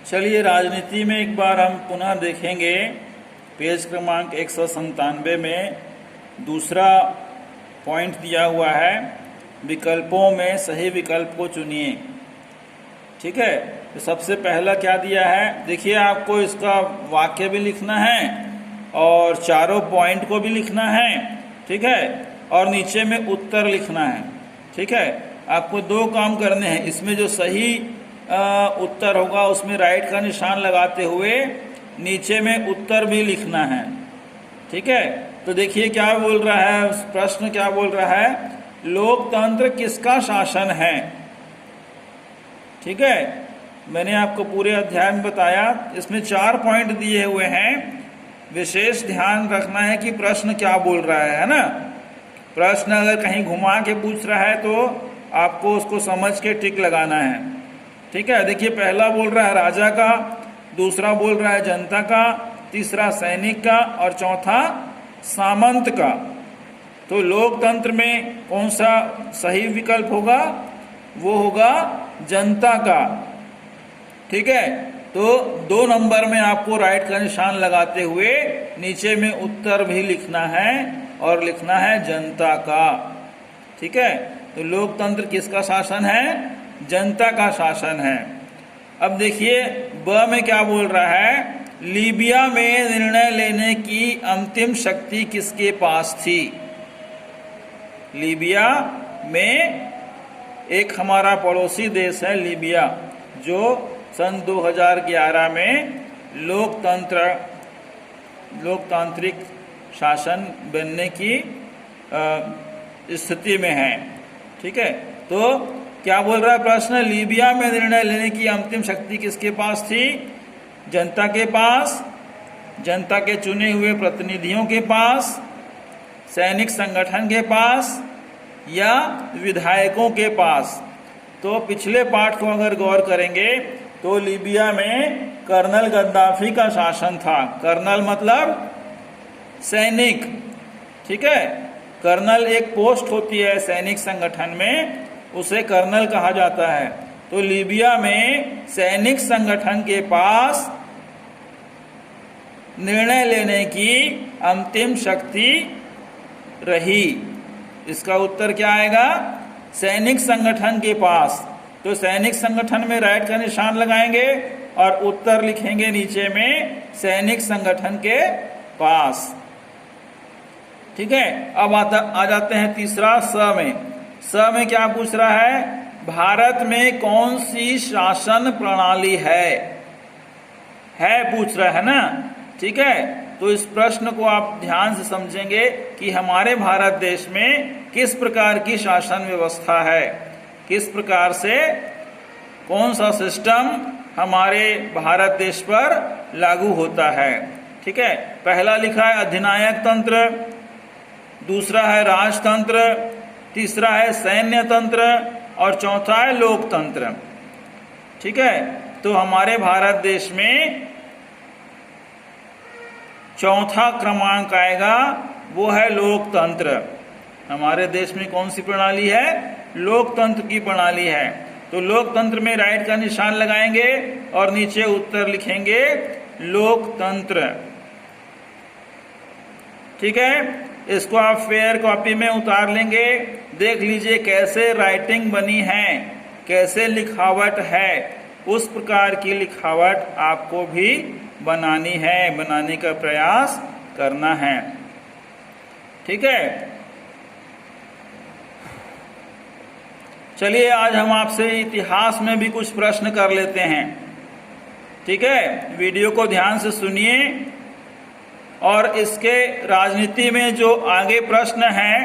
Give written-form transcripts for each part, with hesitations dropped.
चलिए राजनीति में एक बार हम पुनः देखेंगे। पेज क्रमांक 197 में दूसरा पॉइंट दिया हुआ है, विकल्पों में सही विकल्प को चुनिए। ठीक है, तो सबसे पहला क्या दिया है, देखिए आपको इसका वाक्य भी लिखना है और चारों पॉइंट को भी लिखना है। ठीक है, और नीचे में उत्तर लिखना है। ठीक है, आपको दो काम करने हैं। इसमें जो सही उत्तर होगा उसमें राइट का निशान लगाते हुए नीचे में उत्तर भी लिखना है। ठीक है, तो देखिए क्या बोल रहा है, प्रश्न क्या बोल रहा है, लोकतंत्र किसका शासन है। ठीक है, मैंने आपको पूरे अध्याय में बताया। इसमें 4 पॉइंट दिए हुए हैं। विशेष ध्यान रखना है कि प्रश्न क्या बोल रहा है ना। प्रश्न अगर कहीं घुमा के पूछ रहा है तो आपको उसको समझ के टिक लगाना है। ठीक है, देखिए पहला बोल रहा है राजा का, दूसरा बोल रहा है जनता का, तीसरा सैनिक का और चौथा सामंत का। तो लोकतंत्र में कौन सा सही विकल्प होगा, वो होगा जनता का। ठीक है, तो 2 नंबर में आपको राइट का निशान लगाते हुए नीचे में उत्तर भी लिखना है और लिखना है जनता का। ठीक है, तो लोकतंत्र किसका शासन है, जनता का शासन है। अब देखिए ब में क्या बोल रहा है, लीबिया में निर्णय लेने की अंतिम शक्ति किसके पास थी। लीबिया में एक हमारा पड़ोसी देश है लीबिया, जो सन 2011 में लोकतांत्रिक शासन बनने की स्थिति में है। ठीक है, तो क्या बोल रहा है प्रश्न, लीबिया में निर्णय लेने की अंतिम शक्ति किसके पास थी, जनता के पास, जनता के चुने हुए प्रतिनिधियों के पास, सैनिक संगठन के पास या विधायकों के पास। तो पिछले पाठ को अगर गौर करेंगे तो लीबिया में कर्नल गद्दाफी का शासन था। कर्नल मतलब सैनिक। ठीक है, कर्नल एक पोस्ट होती है सैनिक संगठन में, उसे कर्नल कहा जाता है। तो लीबिया में सैनिक संगठन के पास निर्णय लेने की अंतिम शक्ति रही। इसका उत्तर क्या आएगा, सैनिक संगठन के पास। तो सैनिक संगठन में राइट का निशान लगाएंगे और उत्तर लिखेंगे नीचे में सैनिक संगठन के पास। ठीक है, अब आ जाते हैं तीसरा स में। स में क्या पूछ रहा है, भारत में कौन सी शासन प्रणाली है पूछ रहा है ना। ठीक है, तो इस प्रश्न को आप ध्यान से समझेंगे कि हमारे भारत देश में किस प्रकार की शासन व्यवस्था है, किस प्रकार से कौन सा सिस्टम हमारे भारत देश पर लागू होता है। ठीक है, पहला लिखा है अधिनायक तंत्र, दूसरा है राजतंत्र, तीसरा है सैन्य तंत्र और चौथा है लोकतंत्र। ठीक है, तो हमारे भारत देश में चौथा क्रमांक आएगा, वो है लोकतंत्र। हमारे देश में कौन सी प्रणाली है, लोकतंत्र की प्रणाली है। तो लोकतंत्र में राइट का निशान लगाएंगे और नीचे उत्तर लिखेंगे लोकतंत्र। ठीक है, इसको आप फेयर कॉपी में उतार लेंगे। देख लीजिए कैसे राइटिंग बनी है, कैसे लिखावट है। उस प्रकार की लिखावट आपको भी बनानी है, बनाने का प्रयास करना है। ठीक है, चलिए आज हम आपसे इतिहास में भी कुछ प्रश्न कर लेते हैं। ठीक है, वीडियो को ध्यान से सुनिए और इसके राजनीति में जो आगे प्रश्न हैं,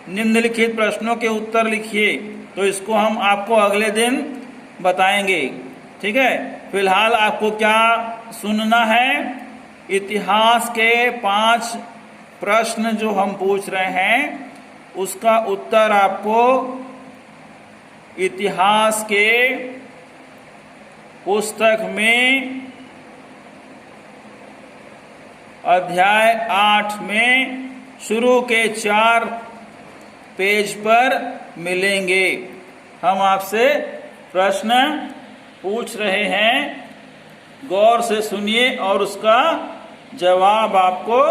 निम्नलिखित प्रश्नों के उत्तर लिखिए। तो इसको हम आपको अगले दिन बताएंगे। ठीक है, फिलहाल आपको क्या सुनना है, इतिहास के 5 प्रश्न जो हम पूछ रहे हैं उसका उत्तर आपको इतिहास के पुस्तक में अध्याय 8 में शुरू के 4 पेज पर मिलेंगे। हम आपसे प्रश्न पूछ रहे हैं गौर से सुनिए और उसका जवाब आपको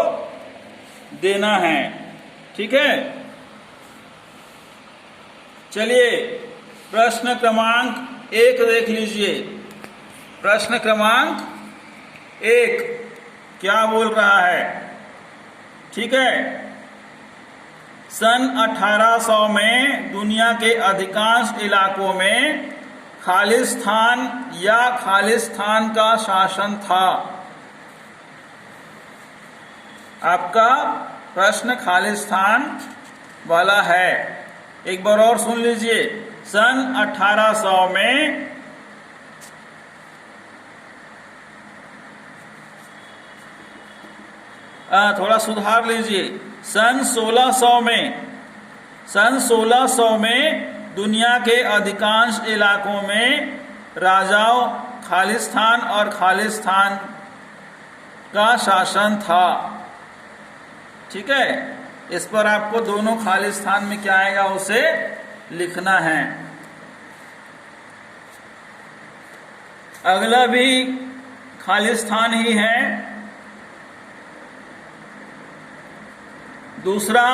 देना है। ठीक है, चलिए प्रश्न क्रमांक 1 देख लीजिए। प्रश्न क्रमांक 1 क्या बोल रहा है? ठीक है, सन 1800 में दुनिया के अधिकांश इलाकों में खालिस्तान या खालिस्तान का शासन था। आपका प्रश्न खालिस्तान वाला है। एक बार और सुन लीजिए। सन 1800 में थोड़ा सुधार लीजिए। सन 1600 में दुनिया के अधिकांश इलाकों में राजाओं खालिस्तान और खालिस्तान का शासन था। ठीक है, इस पर आपको दोनों खालिस्तान में क्या आएगा उसे लिखना है। अगला भी खालिस्तान ही है। दूसरा,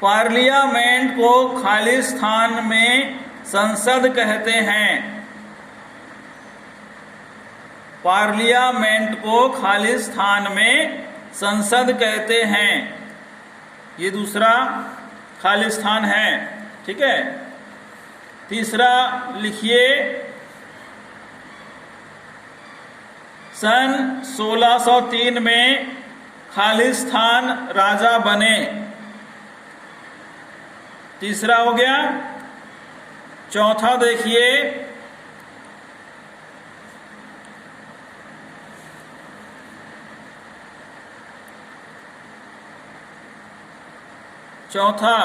पार्लियामेंट को खालिस्तान में संसद कहते हैं। पार्लियामेंट को खालिस्तान में संसद कहते हैं। ये दूसरा खालिस्तान है। ठीक है, तीसरा लिखिए। सन 1603 में खालिस्तान राजा बने। तीसरा हो गया। चौथा देखिए, चौथा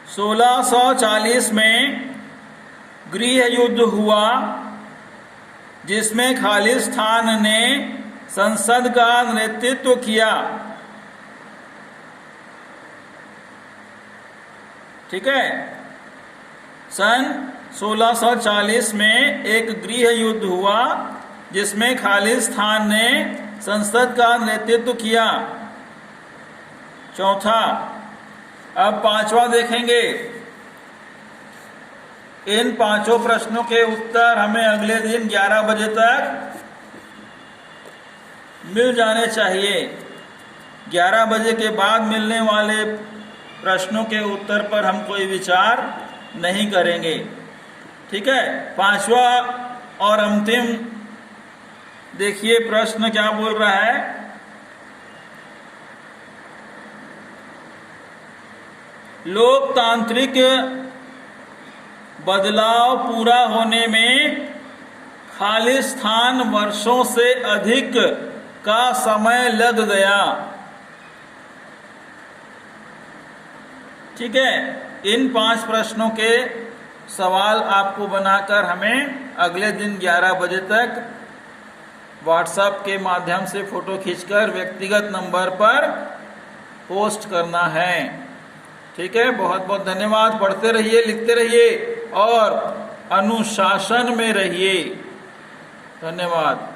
1640 में गृह युद्ध हुआ जिसमें खालिस्तान ने संसद का नेतृत्व किया। ठीक है, सन 1640 में एक गृह युद्ध हुआ जिसमें खालिस्तान ने संसद का नेतृत्व किया। चौथा। अब पांचवा देखेंगे। इन पांचों प्रश्नों के उत्तर हमें अगले दिन 11 बजे तक मिल जाने चाहिए। 11 बजे के बाद मिलने वाले प्रश्नों के उत्तर पर हम कोई विचार नहीं करेंगे। ठीक है, पांचवा और अंतिम देखिए प्रश्न क्या बोल रहा है। लोकतांत्रिक बदलाव पूरा होने में खालिस्तान वर्षों से अधिक का समय लग गया। ठीक है, इन 5 प्रश्नों के सवाल आपको बनाकर हमें अगले दिन 11 बजे तक व्हाट्सएप के माध्यम से फोटो खींचकर व्यक्तिगत नंबर पर पोस्ट करना है। ठीक है, बहुत बहुत धन्यवाद। पढ़ते रहिए, लिखते रहिए और अनुशासन में रहिए। धन्यवाद।